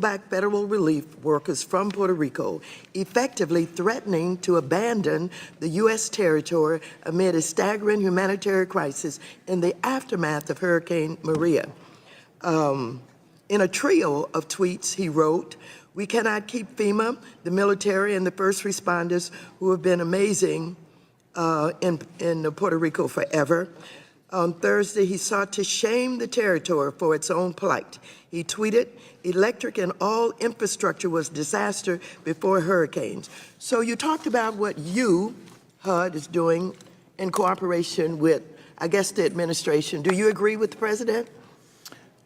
back federal relief workers from Puerto Rico, effectively threatening to abandon the U.S. territory amid a staggering humanitarian crisis in the aftermath of Hurricane Maria. In a trio of tweets, he wrote, "We cannot keep FEMA, the military, and the first responders who have been amazing in Puerto Rico forever." On Thursday, he sought to shame the territory for its own plight. He tweeted, "Electric and all infrastructure was disaster before hurricanes." So you talked about what HUD, is doing in cooperation with, I guess, the administration. Do you agree with the president?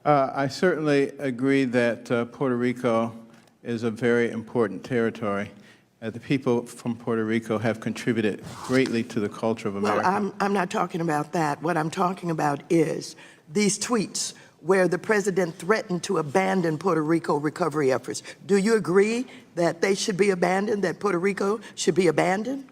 I certainly agree that Puerto Rico is a very important territory. The people from Puerto Rico have contributed greatly to the culture of America. Well, I'm not talking about that. What I'm talking about is these tweets where the president threatened to abandon Puerto Rico recovery efforts. Do you agree that they should be abandoned, that Puerto Rico should be abandoned?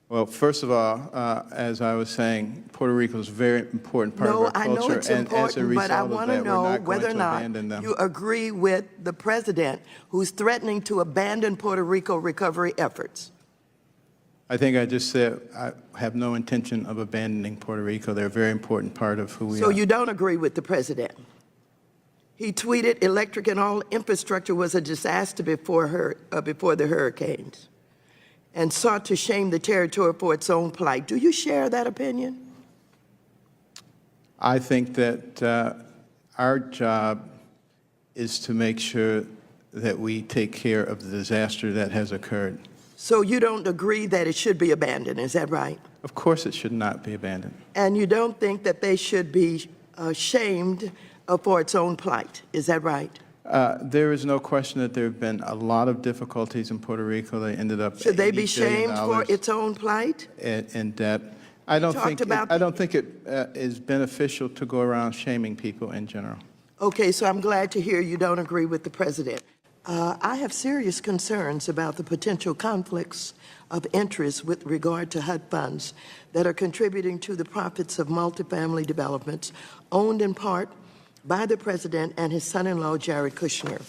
Well, first of all, as I was saying, Puerto Rico is a very important part of our culture. No, I know it's important, but I want to know whether or not you agree with the president who's threatening to abandon Puerto Rico recovery efforts. I think I just said I have no intention of abandoning Puerto Rico. They're a very important part of who we are. So you don't agree with the president? He tweeted, "Electric and all infrastructure was a disaster before the hurricanes," and sought to shame the territory for its own plight. Do you share that opinion? I think that our job is to make sure that we take care of the disaster that has occurred. So you don't agree that it should be abandoned, is that right? Of course it should not be abandoned. And you don't think that they should be shamed for its own plight, is that right? There is no question that there have been a lot of difficulties in Puerto Rico. They ended up. Should they be shamed for its own plight? In debt. I don't think it is beneficial to go around shaming people in general. Okay, so I'm glad to hear you don't agree with the president. I have serious concerns about the potential conflicts of interest with regard to HUD funds that are contributing to the profits of multifamily developments owned in part by the president and his son-in-law, Jared Kushner.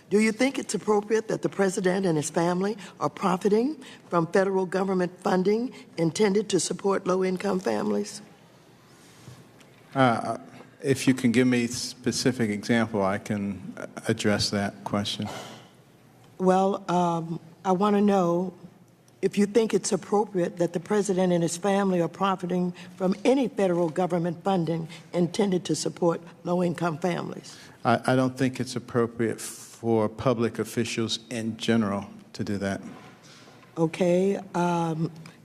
Do you think it's appropriate that the president and his family are profiting from federal government funding intended to support low-income families? If you can give me a specific example, I can address that question. Well, I want to know if you think it's appropriate that the president and his family are profiting from any federal government funding intended to support low-income families. I don't think it's appropriate for public officials in general to do that. Okay.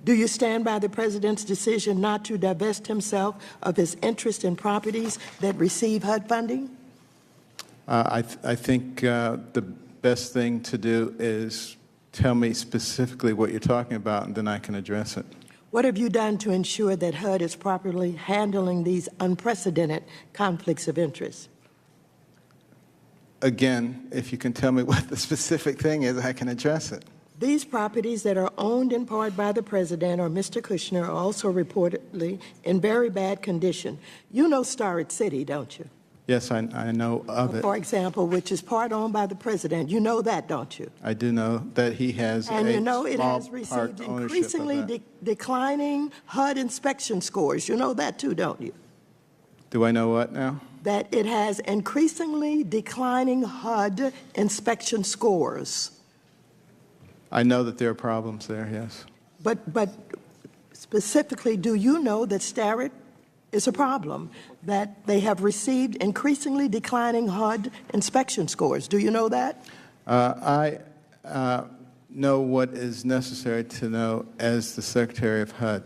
Do you stand by the president's decision not to divest himself of his interest in properties that receive HUD funding? I think the best thing to do is tell me specifically what you're talking about, and then I can address it. What have you done to ensure that HUD is properly handling these unprecedented conflicts of interest? Again, if you can tell me what the specific thing is, I can address it. These properties that are owned in part by the president or Mr. Kushner are also reportedly in very bad condition. You know Starrett City, don't you? Yes, I know of it. For example, which is part owned by the president. You know that, don't you? I do know that he has and you know it has received increasingly declining HUD inspection scores. You know that too, don't you? Do I know what now? That it has increasingly declining HUD inspection scores. I know that there are problems there, yes. But specifically, do you know that Starrett is a problem, that they have received increasingly declining HUD inspection scores? Do you know that? I know what is necessary to know as the Secretary of HUD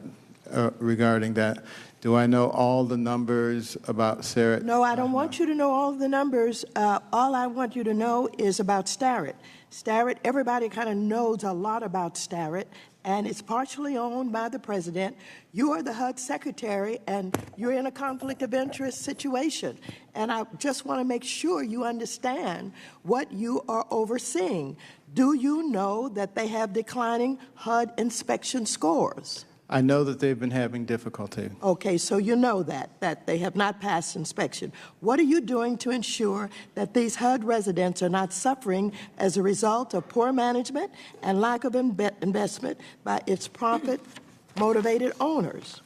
regarding that. Do I know all the numbers about Starrett? No, I don't want you to know all the numbers. All I want you to know is about Starrett. Starrett, everybody kind of knows a lot about Starrett, and it's partially owned by the president. You are the HUD Secretary, and you're in a conflict of interest situation. And I just want to make sure you understand what you are overseeing. Do you know that they have declining HUD inspection scores? I know that they've been having difficulty. Okay, so you know that they have not passed inspection. What are you doing to ensure that these HUD residents are not suffering as a result of poor management and lack of investment by its profit-motivated owners?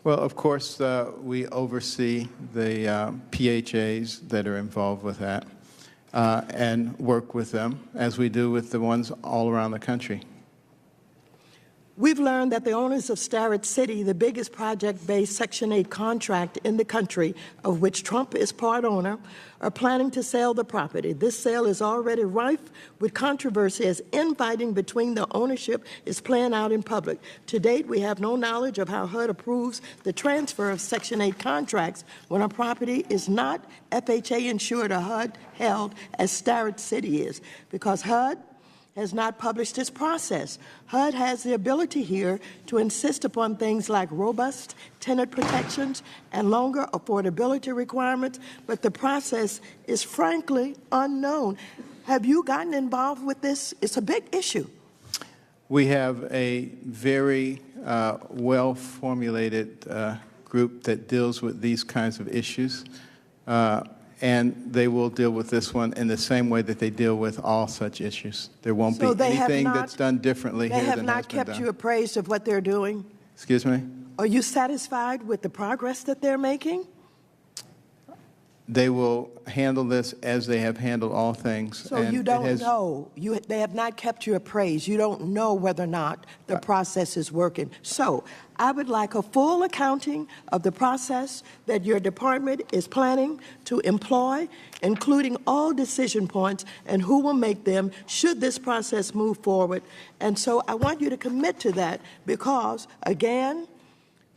Well, of course, we oversee the PHAs that are involved with that and work with them, as we do with the ones all around the country. We've learned that the owners of Starrett City, the biggest project-based Section 8 contract in the country, of which Trump is part owner, are planning to sell the property. This sale is already rife with controversy as infighting between the ownership is playing out in public. To date, we have no knowledge of how HUD approves the transfer of Section 8 contracts when a property is not FHA insured or HUD held as Starrett City is, because HUD has not published its process. HUD has the ability here to insist upon things like robust tenant protections and longer affordability requirements, but the process is frankly unknown. Have you gotten involved with this? It's a big issue. We have a very well-formulated group that deals with these kinds of issues. And they will deal with this one in the same way that they deal with all such issues. There won't be anything that's done differently here than has been done. They have not kept you appraised of what they're doing? Excuse me? Are you satisfied with the progress that they're making? They will handle this as they have handled all things. So you don't know. They have not kept you appraised. You don't know whether or not the process is working. So I would like a full accounting of the process that your department is planning to employ, including all decision points and who will make them should this process move forward. And so I want you to commit to that because, again,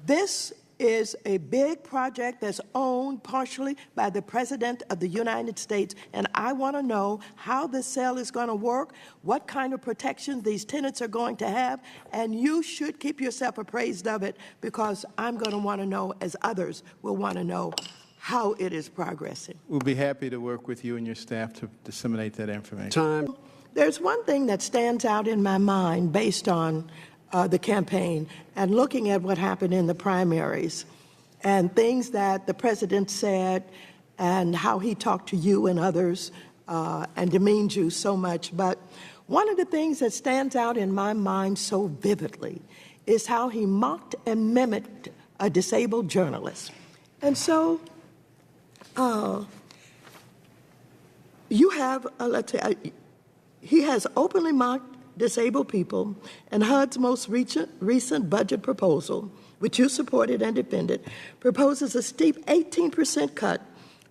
this is a big project that's owned partially by the President of the United States, and I want to know how this sale is going to work, what kind of protections these tenants are going to have, and you should keep yourself appraised of it because I'm going to want to know, as others will want to know, how it is progressing. We'll be happy to work with you and your staff to disseminate that information. Time. There's one thing that stands out in my mind based on the campaign and looking at what happened in the primaries and things that the president said and how he talked to you and others and demeaned you so much. But one of the things that stands out in my mind so vividly is how he mocked and mimicked a disabled journalist. And so you have, let's say, he has openly mocked disabled people, and HUD's most recent budget proposal, which you supported and defended, proposes a steep 18% cut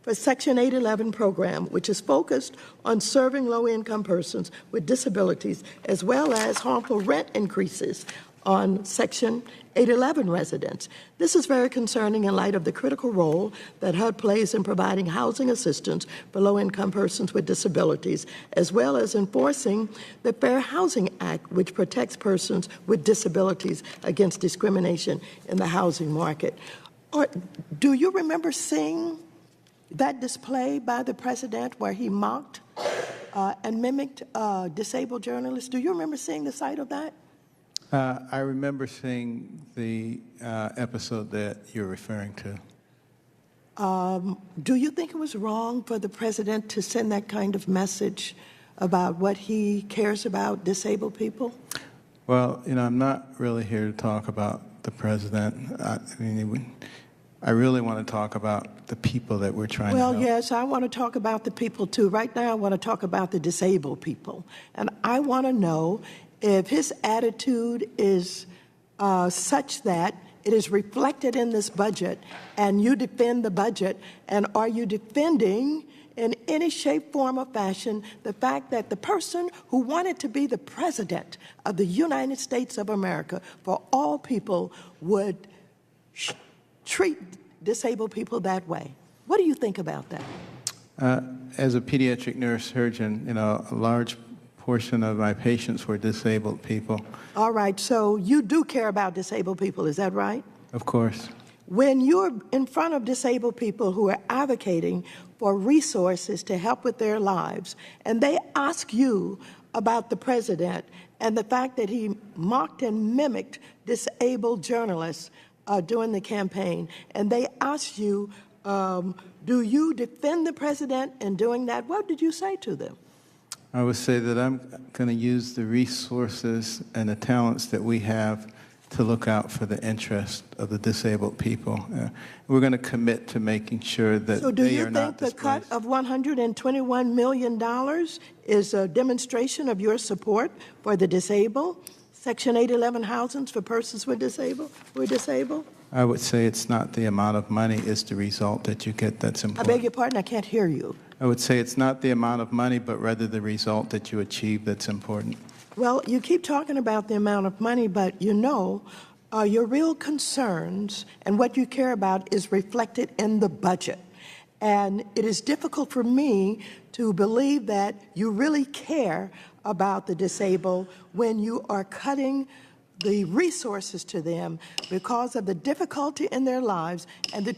for Section 811 program, which is focused on serving low-income persons with disabilities, as well as harmful rent increases on Section 811 residents. This is very concerning in light of the critical role that HUD plays in providing housing assistance for low-income persons with disabilities, as well as enforcing the Fair Housing Act, which protects persons with disabilities against discrimination in the housing market. Do you remember seeing that display by the president where he mocked and mimicked disabled journalists? Do you remember seeing the site of that? I remember seeing the episode that you're referring to. Do you think it was wrong for the president to send that kind of message about what he cares about disabled people? Well, you know, I'm not really here to talk about the president. I really want to talk about the people that we're trying to help. Well, yes, I want to talk about the people too. Right now, I want to talk about the disabled people. And I want to know if his attitude is such that it is reflected in this budget and you defend the budget, and are you defending in any shape, form, or fashion the fact that the person who wanted to be the president of the United States of America for all people would treat disabled people that way? What do you think about that? As a pediatric neurosurgeon, you know, a large portion of my patients were disabled people. All right, so you do care about disabled people, is that right? Of course. When you're in front of disabled people who are advocating for resources to help with their lives, and they ask you about the president and the fact that he mocked and mimicked disabled journalists during the campaign. And they asked you, do you defend the president in doing that? What did you say to them? I would say that I'm going to use the resources and the talents that we have to look out for the interest of the disabled people. We're going to commit to making sure that they are not displaced. So do you think the cut of $121 million is a demonstration of your support for the disabled? Section 811 housings for persons who are disabled? I would say it's not the amount of money, it's the result that you get that's important. I beg your pardon, I can't hear you. I would say it's not the amount of money, but rather the result that you achieve that's important. Well, you keep talking about the amount of money, but you know, your real concerns and what you care about is reflected in the budget. And it is difficult for me to believe that you really care about the disabled when you are cutting the resources to them because of the difficulty in their lives and the